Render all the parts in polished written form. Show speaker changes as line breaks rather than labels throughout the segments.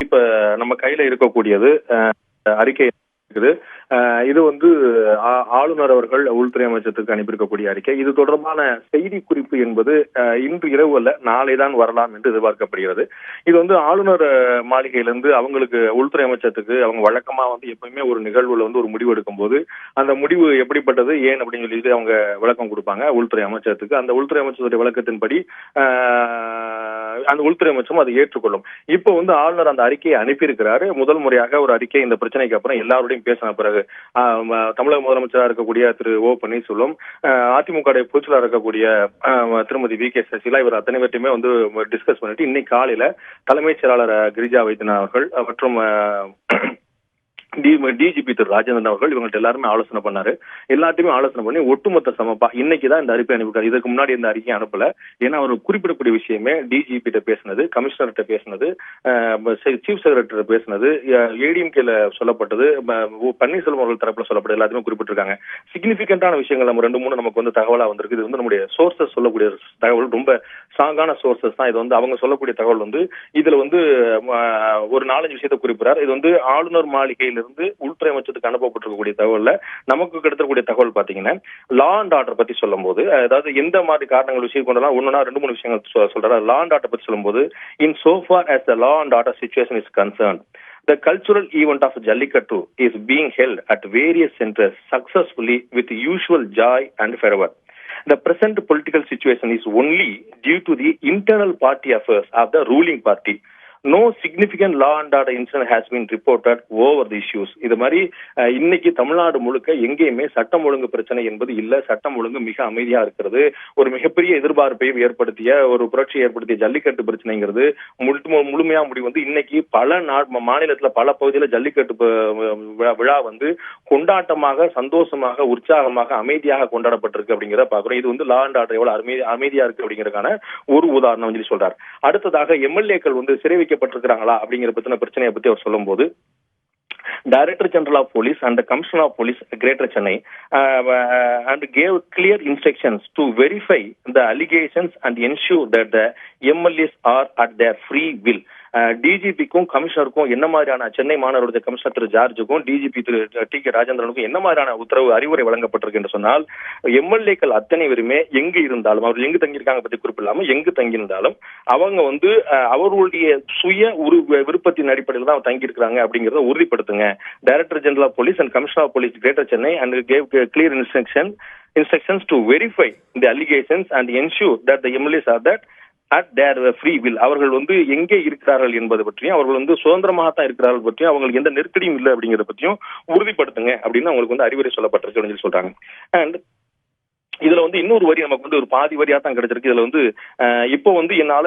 இப்ப நம்ம கையில இருக்கக்கூடியது அறிக்கை இருக்குது. இது வந்து ஆளுநர் அவர்கள் உள்துறை அமைச்சருக்கு அனுப்பியிருக்கக்கூடிய அறிக்கை. இது தொடர்பான செய்தி குறிப்பு என்பது இன்று இரவு அல்ல, நாளைதான் வரலாம் என்று எதிர்பார்க்கப்படுகிறது. இது வந்து ஆளுநர் மாளிகையிலிருந்து அவங்களுக்கு உள்துறை அமைச்சருக்கு அவங்க வழக்கமா வந்து எப்பவுமே ஒரு நிகழ்வுல வந்து ஒரு முடிவு எடுக்கும் போது அந்த முடிவு எப்படிப்பட்டது ஏன் அப்படின்னு சொல்லிட்டு அவங்க விளக்கம் கொடுப்பாங்க உள்துறை அமைச்சருக்கு. அந்த உள்துறை அமைச்சருடைய விளக்கத்தின்படி அந்த உள்துறை அமைச்சரும் அதை ஏற்றுக்கொள்ளும். இப்போ வந்து ஆளுநர் அந்த அறிக்கையை அனுப்பியிருக்கிறாரு. முதல் முறையாக ஒரு அறிக்கை இந்த பிரச்சனைக்கு அப்புறம் எல்லாரோடையும் பேசின பிறகு தமிழக முதலமைச்சராக இருக்கக்கூடிய திரு ஓ பன்னீர்செல்வம், அதிமுக பொதுச்செயலாளர் இருக்கக்கூடிய திருமதி வி கே சசிகலா, இவர் அத்தனை பேர்ட்டையுமே வந்து டிஸ்கஸ் பண்ணிட்டு இன்னைக்கு காலையில தலைமைச் செயலாளர் கிரிஜா வைத்தியநாதன் அவர்கள் மற்றும் டிஜிபி திரு ராஜேந்திரன் அவர்கள் இவங்கள்ட்ட எல்லாருமே ஆலோசனை பண்ணாரு. எல்லாத்தையுமே ஆலோசனை பண்ணி ஒட்டுமொத்த சமப்பா இன்னைக்குதான் இந்த அறிக்கை அனுப்பியிருக்காரு. இதுக்கு முன்னாடி இந்த அறிக்கையை அனுப்பல. ஏன்னா அவர் குறிப்பிடக்கூடிய விஷயமே டிஜிபி கிட்ட பேசினது, கமிஷனர்கிட்ட பேசினது, சீஃப் செக்ரட்டரி பேசினது, ஏடிஎம்கேல சொல்லப்பட்டது, பன்னீர்செல்வம் அவர்கள் தரப்புல சொல்லப்பட்டது எல்லாத்தையுமே குறிப்பிட்டிருக்காங்க. சிக்னிபிகண்டான விஷயங்கள் நம்ம 2-3 நமக்கு வந்து தகவலா வந்திருக்கு. இது வந்து நம்முடைய சோர்சஸ் சொல்லக்கூடிய தகவல் ரொம்ப ஸ்ட்ராங்கான சோர்சஸ் தான். இது வந்து அவங்க சொல்லக்கூடிய தகவல் வந்து இதுல வந்து ஒரு 4-5 விஷயத்தை குறிப்பிடார். இது வந்து ஆளுநர் மாளிகையில் இருந்து உள்துறை அமைச்சருக்கு அனுப்பப்பட்டிருக்கக்கூடிய தகவல்ல நமக்கு கிடைக்கக்கூடிய தகவல் பாத்தீங்கன்னா, லா அண்ட் ஆர்டர் பத்தி சொல்லும் போது, அதாவது எந்த மாதிரி காரணங்கள் விஷயம் கொண்டலாம் 2-3 விஷயங்கள் சொல்றாரு. லா அண்ட் ஆர்டர் பத்தி சொல்லும் போது, இன் so far as the law and order situation is concerned, the cultural event of Jallikattu is being held at various centers successfully with usual joy and fervor. The present political situation is only due to the internal party affairs of the ruling party. No significant law and order incident has been reported over the issues. இது மாதிரி இன்னைக்கு தமிழ்நாடு முழுக்க எங்கேயுமே சட்டம் ஒழுங்கு பிரச்சனை என்பது இல்ல. சட்டம் ஒழுங்கு மிக அமைதியா இருக்கிறது. ஒரு மிகப்பெரிய எதிர்பார்ப்பையும் ஏற்படுத்திய ஒரு புரட்சியை ஏற்படுத்திய ஜல்லிக்கட்டு பிரச்சனைங்கிறது முழுமையா முடிவு வந்து இன்னைக்கு பல மாநிலத்துல பல பகுதியில ஜல்லிக்கட்டு விழா வந்து கொண்டாட்டமாக, சந்தோஷமாக, உற்சாகமாக, அமைதியாக கொண்டாடப்பட்டிருக்கு அப்படிங்கிறத பாக்குறோம். இது வந்து லா அண்ட் ஆர்டர் எவ்வளவு அமைதியா இருக்கு அப்படிங்கிறதுக்கான ஒரு உதாரணம் சொல்லி சொல்றாரு. அடுத்ததாக எம்எல்ஏக்கள் வந்து சிறை வைக்கப்பட்டிருக்கிறாங்களா அப்படிங்கிற பத்தின பிரச்சனையை பத்தி அவர் சொல்லும் போது, Director General of Police and the Commissioner of Police, Greater Chennai, and gave clear instructions to verify the allegations and ensure that the MLAs are at their free will. டிஜிபிக்கும் கமிஷனருக்கும் என்ன மாதிரியான, சென்னை மாநகராட்சி கமிஷனர் திரு ஜார்ஜுக்கும் டிஜிபி திரு D K ராஜேந்திரனுக்கும் என்ன மாதிரியான உத்தரவு அறிவுரை வழங்கப்பட்டிருக்கு என்று சொன்னால், எம்எல்ஏக்கள் அத்தனை பேருமே எங்கு இருந்தாலும், அவர்கள் எங்கு தங்கியிருக்காங்க பத்தி குறிப்பிடாம எங்கு தங்கியிருந்தாலும் அவங்க வந்து அவர்களுடைய சுய விருப்பத்தின் அடிப்படையில் தான் தங்கியிருக்கிறாங்க அப்படிங்கறத உறுதிப்படுத்துங்க. Director general of police and commissioner of police greater Chennai and gave clear instructions to verify the allegations and ensure that the MLAs are that at their free will. அவர்கள் வந்து எங்கே இருக்கிறார்கள் என்பது பற்றியும், அவர்கள் வந்து சுதந்திரமாக தான் இருக்கிறார்கள் பற்றியும், அவங்களுக்கு எந்த நெருக்கடியும் இல்லை அப்படிங்கறத பற்றியும் உறுதிப்படுத்துங்க அப்படின்னு அவங்களுக்கு வந்து அறிவுரை சொல்லப்பட்டிருக்கு சொல்றாங்க. அண்ட் இதுல வந்து இன்னொரு வரி நமக்கு வந்து ஒரு பாதி வரியா தான் கிடைச்சிருக்கு. இதுல வந்து இப்போ வந்து என்னால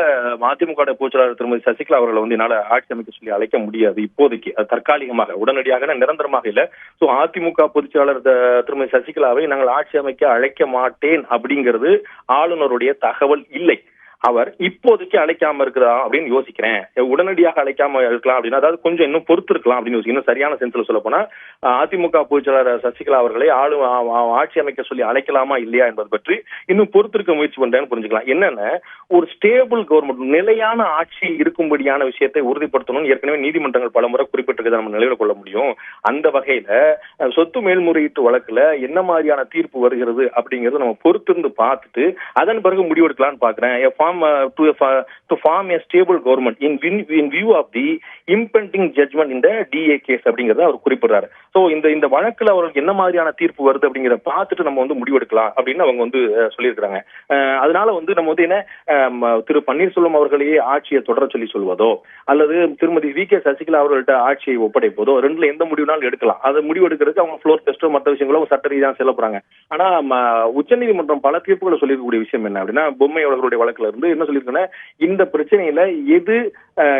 அதிமுக பொதுச்செயலாளர் திருமதி சசிகலா அவர்களை வந்து என்னால ஆட்சி அமைக்க சொல்லி அழைக்க முடியாது இப்போதைக்கு. அது தற்காலிகமாக, உடனடியாக நிரந்தரமாக இல்ல. சோ அதிமுக பொதுச்செயலாளர் திருமதி சசிகலாவை நாங்கள் ஆட்சி அமைக்க அழைக்க மாட்டேன் அப்படிங்கிறது ஆளுநருடைய தகவல் இல்லை. அவர் இப்போதைக்கு அழைக்காம இருக்கிறான் அப்படின்னு யோசிக்கிறேன். உடனடியாக அழைக்காம இருக்கலாம் அப்படின்னா, அதாவது கொஞ்சம் இன்னும் பொறுத்து இருக்கலாம் அப்படின்னு யோசிக்கணும். சரியான சென்ஸ்ல சொல்ல போனா அதிமுக பொதுச்செயலாளர் சசிகலா அவர்களை ஆட்சி அமைக்க சொல்லி அழைக்கலாமா இல்லையா என்பது பற்றி இன்னும் பொறுத்திருக்க முயற்சி பண்றேன்னு புரிஞ்சுக்கலாம். என்னன்னா, ஒரு ஸ்டேபிள் கவர்மெண்ட், நிலையான ஆட்சி இருக்கும்படியான விஷயத்தை உறுதிப்படுத்தணும். ஏற்கனவே நீதிமன்றங்கள் பலமுறை குறிப்பிட்டிருக்கிறத நம்ம நிலையில கொள்ள முடியும். அந்த வகையில சொத்து மேல்முறையீட்டு வழக்குல என்ன மாதிரியான தீர்ப்பு வருகிறது அப்படிங்கறத நம்ம பொறுத்திருந்து பார்த்துட்டு அதன் பிறகு முடிவெடுக்கலாம்னு பாக்குறேன். To form a stable government in view of the impending judgment in the DA case அப்படிங்கறத அவர் குறிப்பிடுறாரு. சோ இந்த வழக்குல அவருக்கு என்ன மாதிரியான தீர்ப்பு வருது அப்படிங்கறத பார்த்துட்டு நம்ம வந்து முடிவெடுக்கலாம் அப்படின்னு அவங்க வந்து சொல்லியிருக்காங்க. அதனால வந்து நம்ம வந்து என்ன, திரு பன்னீர்செல்வம் அவர்களையே ஆட்சியை தொடர சொல்லி சொல்வதோ அல்லது திருமதி வி கே சசிகலா அவர்கள்ட்ட ஆட்சியை ஒப்படைப்பதோ, ரெண்டுல எந்த முடிவுனாலும் எடுக்கலாம். அது முடிவு எடுக்கிறதுக்கு அவங்க ஃப்ளோர் டெஸ்டோ மற்ற விஷயங்களும் சட்ட ரீதியாக செல்ல போறாங்க. ஆனா உச்சநீதிமன்றம் பல தீர்ப்புகளை சொல்லியிருக்கக்கூடிய விஷயம் என்ன அப்படின்னா, பொம்மை அவர்களுடைய வழக்குல இருந்து என்ன சொல்லியிருக்கேன்னா, இந்த பிரச்சனையில எது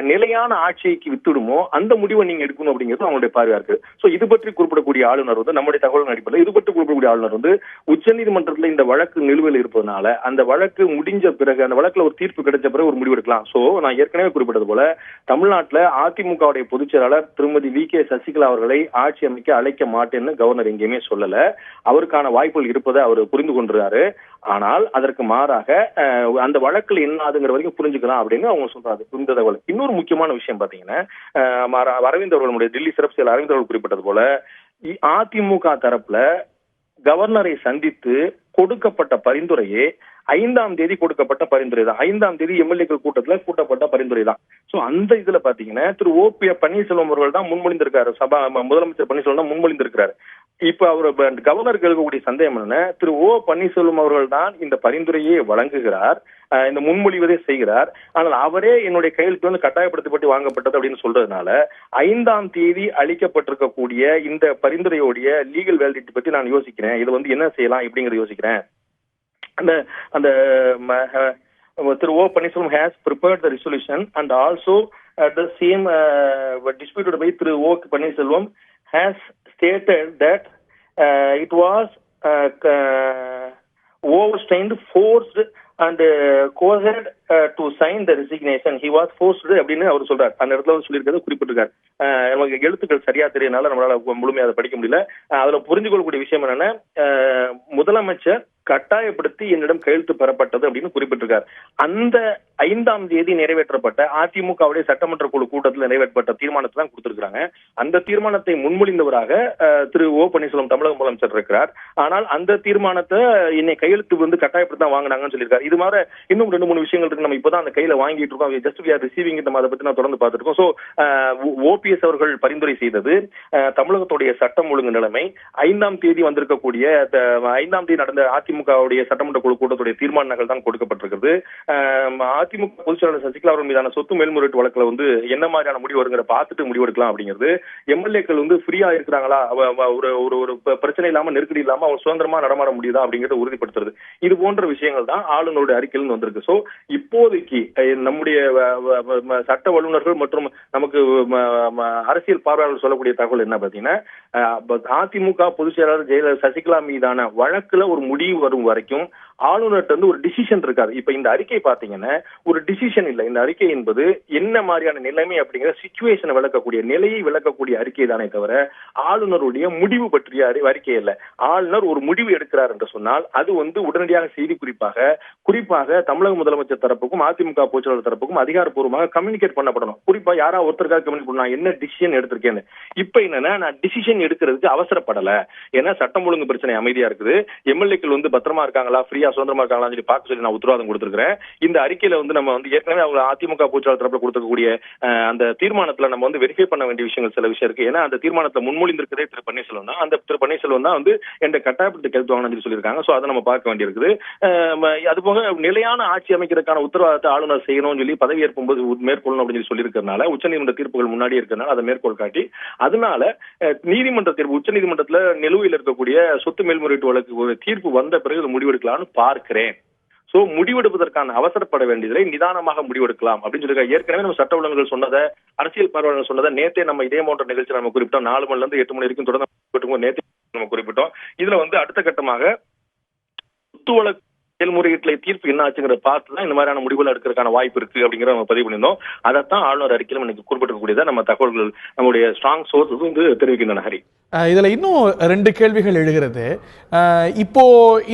நிலையான ஆட்சிக்கு வித்துடுமோ அந்த முடிவை நீங்க எடுக்கணும் அப்படிங்கிறது அவங்களுடைய பார்வையா இருக்கு. சோ இது பற்றி குறிப்பிடக்கூடிய ஆளுநர் வந்து, நம்முடைய தகவல் அடிப்படையில் இது பற்றி குறிப்பிடக்கூடிய ஆளுநர் வந்து, உச்சநீதிமன்றத்தில் இந்த வழக்கு நிலுவையில் இருப்பதனால அந்த வழக்கு முடிஞ்ச பிறகு, அந்த வழக்குல ஒரு தீர்ப்பு கிடைச்ச பிறகு ஒரு முடிவு எடுக்கலாம். சோ நான் ஏற்கனவே குறிப்பிட்டது போல தமிழ்நாட்டில் அதிமுகவுடைய பொதுச் செயலாளர் திருமதி வி கே சசிகலா அவர்களை ஆட்சி அமைக்க அழைக்க மாட்டேன்னு கவர்னர் எங்கேயுமே சொல்லல. அவருக்கான வாய்ப்புகள் இருப்பதை அவர் புரிந்து கொண்டிருக்காரு. ஆனால் அதற்கு மாறாக அந்த வழக்கில் என்ன ஆகுங்கிற வரைக்கும் புரிஞ்சுக்கலாம் அப்படின்னு அவங்க சொல்றாரு இந்த தகவல். இன்னொரு முக்கியமான விஷயம் பாத்தீங்கன்னா, அரவிந்த் அவர்களுடைய டெல்லி சிறப்பு செயலர் அரவிந்த் அவர்கள் குறிப்பிட்டது போல அதிமுக தரப்புல கவர்னரை சந்தித்து கொடுக்கப்பட்ட பரிந்துரையே 5ஆம் தேதி கொடுக்கப்பட்ட பரிந்துரை தான். 5ஆம் தேதி எம்எல்ஏக்கள் கூட்டத்துல கூட்டப்பட்ட பரிந்துரை தான். சோ அந்த இதுல பாத்தீங்கன்னா திரு ஓ.பி. பன்னீர்செல்வம் அவர்கள் தான் முன்மொழிந்திருக்காரு. முதலமைச்சர் பன்னீர்செல்வம் தான் முன்மொழிந்திருக்கிறாரு. இப்ப அவர் கவர்னருக்கு இருக்கக்கூடிய சந்தேகம் என்ன, திரு ஓ பன்னீர்செல்வம் அவர்கள் தான் இந்த பரிந்துரையை வழங்குகிறார், இந்த முன்மொழிவதை செய்கிறார். ஆனால் அவரே என்னுடைய கையெழுத்து வந்து கட்டாயப்படுத்தப்பட்டு வாங்கப்பட்டது அப்படின்னு சொல்றதுனால 5ஆம் தேதி அளிக்கப்பட்டிருக்கக்கூடிய இந்த பரிந்துரையோடைய லீகல் வேலிடிட்டி பத்தி நான் யோசிக்கிறேன். இது வந்து என்ன செய்யலாம் இப்படிங்கறத யோசிக்கிறேன். அந்த அந்த திரு ஓ Panneerselvam has prepared the resolution and also the same disputed by Thiru O Panneerselvam has stated that it was overstrained, forced and coerced to sign the resignation. He was forced அப்படின்னு அவர் சொல்றார். அந்த இடத்துல சொல்லியிருக்கிறது குறிப்பிட்டிருக்காரு. நமக்கு எழுத்துக்கள் சரியா தெரியனால நம்மளால முழுமையாக அதை படிக்க முடியல. அதுல புரிஞ்சு கொள்ளக்கூடிய விஷயம் என்னன்னா, முதலமைச்சர் கட்டாயப்படுத்தி என்னிடம் கையெழுத்து பெறப்பட்டது அப்படின்னு குறிப்பிட்டிருக்கார். அந்த 5ஆம் தேதி நிறைவேற்றப்பட்ட அதிமுகவுடைய சட்டமன்ற குழு கூட்டத்தில் நிறைவேற்றப்பட்ட தீர்மானத்தை தான் கொடுத்திருக்காங்க. அந்த தீர்மானத்தை முன்மொழிந்தவராக திரு ஓ பன்னீர்செல்வம் தமிழக முதலமைச்சர் இருக்கிறார். ஆனால் அந்த தீர்மானத்தை என்னை கையெழுத்து வந்து கட்டாயப்படுத்தி தான் வாங்கினாங்கன்னு சொல்லியிருக்காரு. இது மாதிரி இன்னும் 2-3 விஷயங்கள் இருக்கு. நம்ம இப்பதான் அந்த கையில வாங்கிட்டு இருக்கோம். Just we are receiving. நம்ம அதை பத்தி நான் தொடர்ந்து பார்த்துட்டு இருக்கோம். சோ ஓபிஎஸ் அவர்கள் பரிந்துரை செய்தது தமிழகத்துடைய சட்டம் ஒழுங்கு நிலைமை 5ஆம் தேதி வந்திருக்கக்கூடிய 5ஆம் தேதி நடந்த அதிமுகவுடைய சட்டமன்ற குழு கூட்டத்துடைய தீர்மானங்கள் தான் கொடுக்கப்பட்டிருக்கிறது. அதிமுக பொதுச் செயலாளர் சசிகலா அவர்கள் மீதான சொத்து மேல்முறையீட்டு வழக்குல வந்து என்ன மாதிரியான முடிவு வருங்கிற பார்த்துட்டு முடிவெடுக்கலாம் அப்படிங்கிறது. எம்எல்ஏக்கள் வந்து ஃப்ரீயா இருக்கிறாங்களா, ஒரு பிரச்சனை இல்லாம நெருக்கடி இல்லாம அவங்க சுதந்திரமா நடமாட முடியுதா அப்படிங்கறத உறுதிப்படுத்துறது. இது போன்ற விஷயங்கள் தான் ஆளுநருடைய அறிக்கையில் வந்திருக்கு. சோ இப்போதைக்கு நம்முடைய சட்ட வல்லுநர்கள் மற்றும் நமக்கு அரசியல் பார்வையாளர்கள் சொல்லக்கூடிய தகவல் என்ன பாத்தீங்கன்னா, அதிமுக பொதுச் செயலாளர் ஜெயலலிதா சசிகலா மீதான வழக்குல ஒரு முடிவு வரும் வரைக்கும் ஆளுநர்கிட்ட வந்து ஒரு டிசிஷன் இருக்காது. இப்ப இந்த அறிக்கை பாத்தீங்கன்னா ஒரு டிசிஷன் இல்ல. இந்த அறிக்கை என்பது என்ன மாதிரியான நிலைமை அப்படிங்கிற சிச்சுவேஷனை விளக்கக்கூடிய, நிலையை விளக்கக்கூடிய அறிக்கை தானே தவிர ஆளுநருடைய முடிவு பற்றிய அறிக்கை இல்ல. ஆளுநர் ஒரு முடிவு எடுக்கிறார் என்று சொன்னால் அது வந்து உடனடியாக செய்தி குறிப்பாக தமிழக முதலமைச்சர் தரப்புக்கும் அதிமுக பொதுச்செயலாளர் தரப்புக்கும் அதிகாரப்பூர்வமாக கம்யூனிகேட் பண்ணப்படணும். குறிப்பா யாரா ஒருத்தருக்காக கம்யூனிகேட் பண்ணா என்ன டிசிஷன் எடுத்திருக்கேன்னு. இப்ப என்னன்னா, நான் டிசிஷன் எடுக்கிறதுக்கு அவசரப்படல. ஏன்னா சட்டம் ஒழுங்கு பிரச்சனை அமைதியா இருக்குது. எம்எல்ஏக்கள் வந்து பத்திரமா இருக்காங்களா, ஃப்ரீயா சுதந்திரமா இருக்காங்களா சொல்லி பார்க்க சொல்லி நான் உத்தரவாதம் கொடுத்திருக்கிறேன். இந்த அறிக்கையில வந்து நம்ம வந்து ஏற்கனவே அவங்க அதிமுக பொதுச்செயலாளர் தரப்புல கொடுக்கக்கூடிய அந்த தீர்மானத்துல நம்ம வந்து வெரிஃபை பண்ண வேண்டிய விஷயங்கள் சில விஷயம் இருக்கு. ஏன்னா அந்த தீர்மானத்தை முன்மொழிந்திருக்கிறதே திரு பன்னீர்செல்வம் தான். அந்த திரு பன்னீர்செல்வம் தான் வந்து என்ற கட்டாயப்படுத்தி கைது வாங்கணும்னு சொல்லியிருக்காங்க. சோ அதை நம்ம பார்க்க வேண்டியிருக்குது. அதுபோக நிலையான ஆட்சி அமைக்கிறதுக்கான உத்தரவாதத்தை ஆளுநர் செய்யணும்னு சொல்லி பதவியேற்கும் போது மேற்கொள்ளணும் அப்படின்னு சொல்லி இருக்கிறதுனால உச்சநீதிமன்ற தீர்ப்புகள் முன்னாடி இருக்கிறதுனால அதை மேற்கோள் காட்டி அதனால நீதிமன்ற தீர்ப்பு உச்சநீதிமன்றத்துல நிலுவையில் இருக்கக்கூடிய சொத்து மேல்முறையீட்டு வழக்கு தீர்ப்பு வந்த பிறகு முடிவெடுக்கலாம்னு பார்க்கிறேன். சோ முடிவெடுப்பதற்கான அவசரப்பட வேண்டியதை நிதானமாக முடிவெடுக்கலாம் அப்படின்னு சொல்லி ஏற்கனவே நம்ம சட்ட வல்லுநர்கள் சொன்னதை, அரசியல் பார்வையாளர்கள் சொன்னதை நேத்தே நம்ம இதே போன்ற நிகழ்ச்சி நம்ம குறிப்பிட்டோம். 4 மணில இருந்து 8 மணி வரைக்கும் தொடர்ந்து நேற்று நம்ம குறிப்பிட்டோம். இதுல வந்து அடுத்த கட்டமாக சொத்து வழக்கு செயல்முறையீட்டுல தீர்ப்பு என்ன ஆச்சுங்கிறத பார்த்துதான் இந்த மாதிரியான முடிவுகள் எடுக்கிறதுக்கான வாய்ப்பு இருக்கு அப்படிங்கிற நம்ம பதிவு பண்ணியிருந்தோம். அதைத்தான் ஆளுநர் அறிக்கையில் இன்னைக்கு குறிப்பிடக்கூடியதா நம்ம தகவல்கள் நம்முடைய ஸ்ட்ராங் சோர்ஸ் வந்து தெரிவிக்கின்றன. ஹரி,
இதுல இன்னும் 2 கேள்விகள் எழுகிறது. இப்போ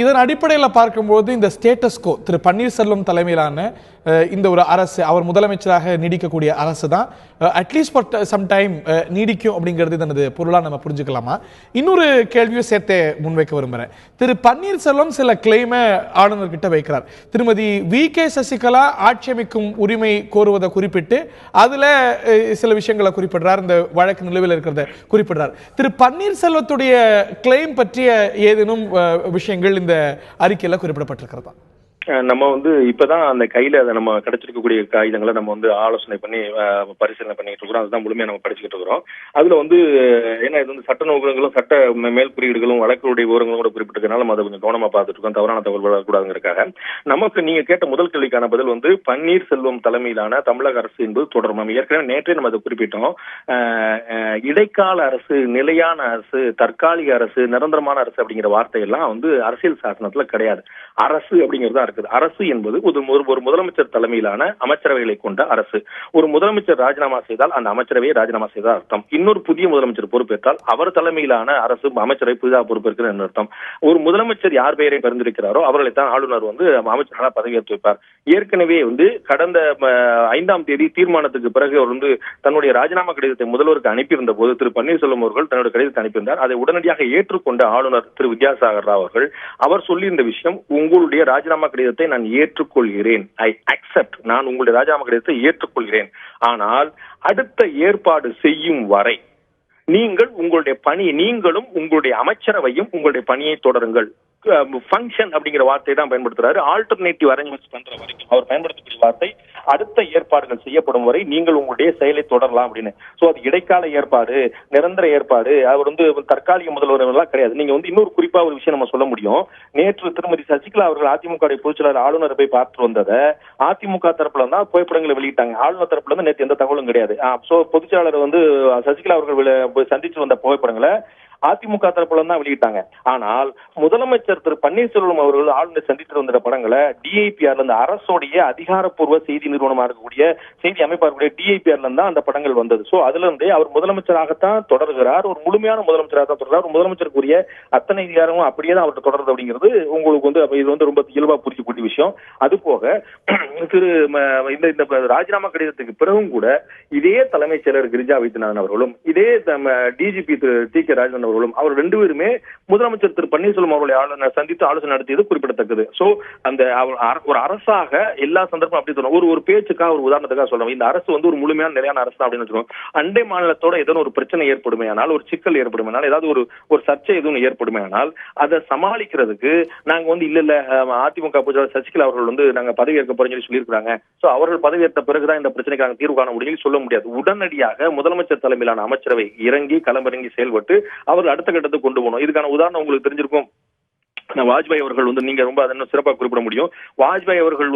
இதன் அடிப்படையில் பார்க்கும்போது இந்த ஸ்டேட்டஸ் கோ திரு பன்னீர்செல்வம் தலைமையிலான இந்த ஒரு அரசு, அவர் முதலமைச்சராக நீடிக்கக்கூடிய அரசு தான் அட்லீஸ்ட் ஃபார் சம் டைம் நீடிக்கும் அப்படிங்கிறது தனது பொருளாக நம்ம புரிஞ்சுக்கலாமா? இன்னொரு கேள்வியும் சேர்த்தே முன்வைக்க விரும்புகிறேன். திரு பன்னீர்செல்வம் சில கிளைமை ஆளுநர் கிட்ட வைக்கிறார். திருமதி வி.கே. சசிகலா ஆட்சி அமைக்கும் உரிமை கோருவதை குறிப்பிட்டு அதுல சில விஷயங்களை குறிப்பிடுறார், இந்த வழக்கு நிலுவையில் இருக்கிறத குறிப்பிடுறார். திரு பன்னீர்செல்வத்துடைய கிளைம் பற்றிய ஏதேனும் விஷயங்கள் இந்த அறிக்கையில குறிப்பிடப்பட்டிருக்கிறதா?
நம்ம வந்து இப்பதான் அந்த கையில நம்ம கிடைச்சிருக்கக்கூடிய காகிதங்களை நம்ம வந்து ஆலோசனை பண்ணி பரிசீலனை பண்ணிட்டு இருக்கிறோம். அதுதான் முழுமையா நம்ம படிச்சுக்கிட்டு இருக்கிறோம். அதுல வந்து ஏன்னா இது வந்து சட்ட நோக்கங்களும் சட்ட மேல் குறியீடுகளும் வழக்குடைய விவரங்களும் கூட குறிப்பிட்டிருக்கனால நம்ம அதை கொஞ்சம் கவனமா பார்த்துட்டு இருக்கோம், தவறான தகவல் வரக்கூடாதுங்கிறதுக்காக. நமக்கு நீங்க கேட்ட முதல் கேள்விக்கான பதில் வந்து பன்னீர்செல்வம் தலைமையிலான தமிழக அரசு என்பது தொடரும். நம்ம ஏற்கனவே நேற்றே நம்ம அதை குறிப்பிட்டோம். இடைக்கால அரசு, நிலையான அரசு, தற்காலிக அரசு, நிரந்தரமான அரசு அப்படிங்கிற வார்த்தையெல்லாம் வந்து அரசியல் சாசனத்துல கிடையாது. அரசு அப்படிங்கிறது நடக்குது. அரசு என்பது ஒரு முதலமைச்சர் தலைமையிலான அமைச்சரவைகளை கொண்ட அரசு. ஒரு முதலமைச்சர் ராஜினாமா செய்தால் அந்த அமைச்சரவையை ராஜினாமா செய்தால் அர்த்தம். இன்னொரு புதிய முதலமைச்சர் பொறுப்பேற்றால் அவர் தலைமையிலான அரசு அமைச்சரவை புதிதாக பொறுப்பேற்கிறது அர்த்தம். ஒரு முதலமைச்சர் யார் பெயரை பரிந்துரைக்கிறாரோ அவர்களை தான் ஆளுநர் அமைச்சர்களாக பதவியேற்று வைப்பார். ஏற்கனவே கடந்த 5ஆம் தேதி தீர்மானத்துக்கு பிறகு அவர் தன்னுடைய ராஜினாமா கடிதத்தை முதல்வருக்கு அனுப்பியிருந்த போது திரு பன்னீர்செல்வம் அவர்கள் தன்னுடைய கடிதத்தை அனுப்பியிருந்தார். அதை உடனடியாக ஏற்றுக்கொண்ட ஆளுநர் திரு வித்யாசாகர் ராவ் அவர்கள் அவர் சொல்லியிருந்த விஷயம், உங்களுடைய ராஜினாமா கடிதத்தை நான் ஏற்றுக்கொள்கிறேன், ஐ அக்செப்ட், நான் உங்களுடைய ராஜினாமா கடிதத்தை ஏற்றுக்கொள்கிறேன், ஆனால் அடுத்த ஏற்பாடு செய்யும் வரை நீங்களும் உங்களுடைய அமைச்சரவையும் உங்களுடைய பணியை தொடருங்கள். ஃபங்க்ஷன் அப்படிங்கிற வார்த்தை தான் பயன்படுத்துறாரு. ஆல்டர்னேட்டிவ் அரேஞ்ச்மெண்ட்ஸ் பண்ற வரைக்கும் அவர் பயன்படுத்தக்கூடிய வார்த்தை அடுத்த ஏற்பாடுகள் செய்யப்படும் வரை நீங்கள் உங்களுடைய செயலை தொடரலாம் அப்படின்னு. சோ அது இடைக்கால ஏற்பாடு, நிரந்தர ஏற்பாடு, அவர் தற்காலிக முதல்வர் எல்லாம் கிடையாது. நீங்க இன்னொரு குறிப்பா ஒரு விஷயம் நம்ம சொல்ல முடியும். நேற்று திருமதி சசிகலா அவர்கள் அதிமுக பொதுச்செயலாளர் ஆளுநரை போய் பார்த்து வந்ததை அதிமுக தரப்புல தான் புகைப்படங்களை வெளியிட்டாங்க. ஆளுநர் தரப்புல இருந்து நேற்று எந்த தகவலும் கிடையாது. சோ பொதுச்செயலாளர் சசிகலா அவர்கள் சந்திச்சு வந்த புகைப்படங்களை அதிமுக தரப்புல தான் வெளியிட்டாங்க. ஆனால் முதலமைச்சர் திரு பன்னீர்செல்வம் அவர்கள் ஆளுநர் சந்தித்து வந்த படங்களை டிஐபிஆர்ல இருந்து, அரசோடைய அதிகாரப்பூர்வ செய்தி நிறுவனமா இருக்கக்கூடிய செய்தி அமைப்பா இருக்கக்கூடிய டிஐபிஆர்ல இருந்தா அந்த படங்கள் வந்தது. சோ அதுல இருந்தே அவர் முதலமைச்சராகத்தான் தொடர்கிறார். ஒரு முழுமையான முதலமைச்சராக தான் தொடர்கிறார். ஒரு முதலமைச்சருக்குரிய அத்தனை அதிகாரமும் அப்படியே தான் அவர்கிட்ட தொடர்றது அப்படிங்கிறது உங்களுக்கு இது ரொம்ப இயல்பா புரிஞ்சக்கூடிய விஷயம். அது போக இந்த ராஜினாமா கடிதத்துக்கு பிறகும் கூட இதே தலைமைச் செயலர் கிரிஜா வைத்தியநாதன் அவர்களும் இதே டிஜிபி திரு டி கே ராஜன் அவர் 2 பேருமே முதலமைச்சர் திரு பன்னீர்செல்வம் அவர்களை சந்தித்து ஆலோசனை நடத்தியது குறிப்பிடத்தக்கது. சோ அந்த ஒரு அரசாக எல்லா சந்தர்ப்பம் அப்படி சொல்லுவோம். ஒரு பேச்சுக்காக ஒரு உதாரணத்துக்காக சொல்றோம், இந்த அரசு ஒரு முழுமையான நிலையான அரசு அப்படின்னு சொல்லுவோம். அண்டை மாநிலத்தோட ஏதோ ஒரு பிரச்சனை ஏற்படுமே ஆனால், ஒரு சிக்கல் ஏற்படுமே ஆனால், ஏதாவது ஒரு சர்ச்சை எதுவும் ஏற்படுமே ஆனால் அதை சமாளிக்கிறதுக்கு நாங்க இல்ல அதிமுக பொதுச்செயலாளர் சசிகலா அவர்கள் நாங்க பதவி ஏற்க போறோம்னு சொல்லியிருக்காங்க. சோ அவர்கள் பதவியேற்ற பிறகுதான் இந்த பிரச்சனைக்கான தீர்வு காண முடியும் சொல்ல முடியாது. உடனடியாக முதலமைச்சர் தலைமையிலான அமைச்சரவை களமிறங்கி செயல்பட்டு அவர் அடுத்த கட்டத்துக்கு கொண்டு போகணும். இதுக்கான உதாரணம் உங்களுக்கு தெரிஞ்சிருக்கும். வாஜ்பாய் அவர்கள் நீங்க ரொம்ப அதை சிறப்பாக குறிப்பிட முடியும். வாஜ்பாய் அவர்கள்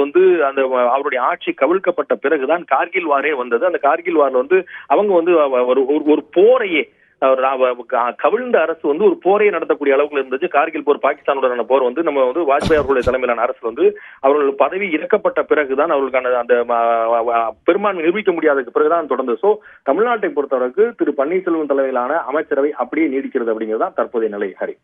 அந்த அவருடைய ஆட்சி கவிழ்க்கப்பட்ட பிறகுதான் கார்கில் வாரே வந்தது. அந்த கார்கில் வார்ல அவங்க ஒரு போரையே கவிழ்ந்த அரசு ஒரு போரையை நடத்தக்கூடிய அளவுக்கு இருந்துச்சு. கார்கில் போர், பாகிஸ்தானுடனான போர் நம்ம வாஜ்பாய் அவர்களுடைய தலைமையிலான அரசு அவர்கள் பதவி இறக்கப்பட்ட பிறகுதான் அவர்களுக்கான அந்த பெரும்பான்மை நிரூபிக்க முடியாததுக்கு பிறகுதான் தொடர்ந்தது. சோ தமிழ்நாட்டை பொறுத்தவரைக்கு திரு பன்னீர்செல்வம் தலைமையிலான அமைச்சரவை அப்படியே நீடிக்கிறது அப்படிங்கிறது தான் தற்போதைய நிலை. ஹரி.